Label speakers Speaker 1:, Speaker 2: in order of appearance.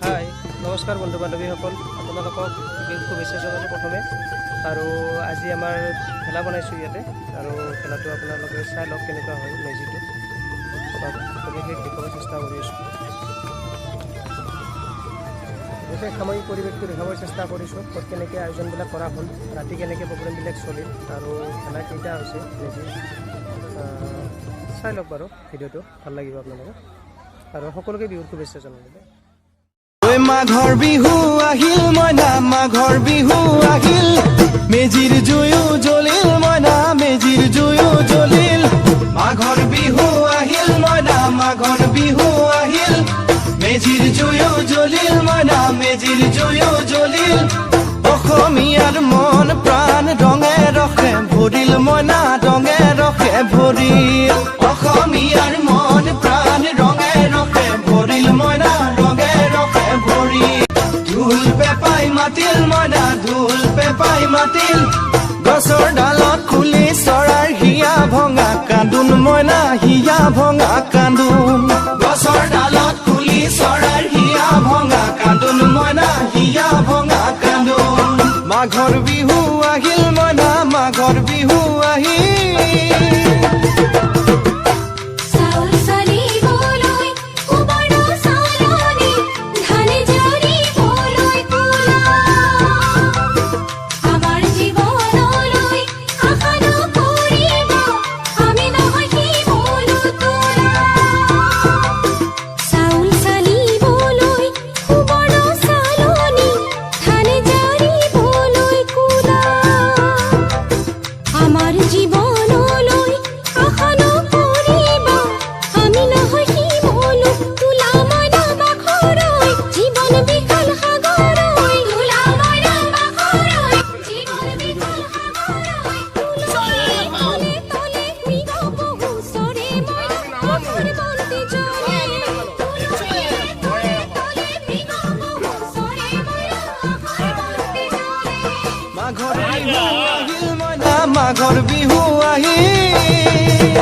Speaker 1: হাই নমস্কাৰ বন্ধু বান্ধৱীসকল, আপোনালোকক শুভেচ্ছা জনালোঁ প্ৰথমে। আৰু আজি আমাৰ ভেলা বনাইছোঁ ইয়াতে, আৰু ভেলাটো আপোনালোকে চাই লওক কেনেকুৱা হয় মেজিটো। সবিশেষ দেখাব চেষ্টা কৰি আছোঁ, বিশেষ সাময়িক পৰিৱেশটো দেখাবৰ চেষ্টা কৰিছোঁ। ক'ত কেনেকৈ আয়োজনবিলাক কৰা হ'ল, ৰাতি কেনেকৈ প্ৰগ্ৰেমবিলাক চলিল, আৰু ভেলা কেইটা হৈছে মেজি চাই লওক বাৰু। ভিডিঅ'টো ভাল লাগিব আপোনালোকক, আৰু সকলোকে বিহুৰ শুভেচ্ছা জনালোঁ।
Speaker 2: মাঘৰ বিহু আহিল মইনা, মাঘৰ বিহু আহিল, মেজিৰ জুয়ো জ্বলিল মইনা, মেজিৰ জুয়ো জ্বলিল। মাঘৰ বিহু আহিল মইনা, মাঘৰ বিহু আহিল, মেজিৰ জুয়ো জ্বলিল মইনা, মেজিৰ জুয়ো জ্বলিল। অসমীয়াৰ মন প্ৰাণ ৰঙে ৰসে ভৰিল মইনা, ৰঙে ৰসে ভৰিল। অসমীয়াৰ মন প্ৰাণ ৰঙে ৰসে ভৰিল মইনা, ৰঙে ৰসে ভৰিল। ঢোল পেপাই মাতিল মইনা, ঢোল পেপাই মাতিল, গছৰ ডালত খুলি চৰাৰ হিয়া ভঙা কান্দোন মইনা, হিয়া ভঙা কান্দোন। গছৰ ডালত খুলি চৰাৰ হিয়া ভঙা কান্দোন মইনা, হিয়া ভঙা কান্দোন। মাঘৰ বিহু আহিল মইনা, মাঘৰ বিহু আহিল। মাঘৰ বিহু আহিল মইনা, মাঘৰ বিহু আহিল।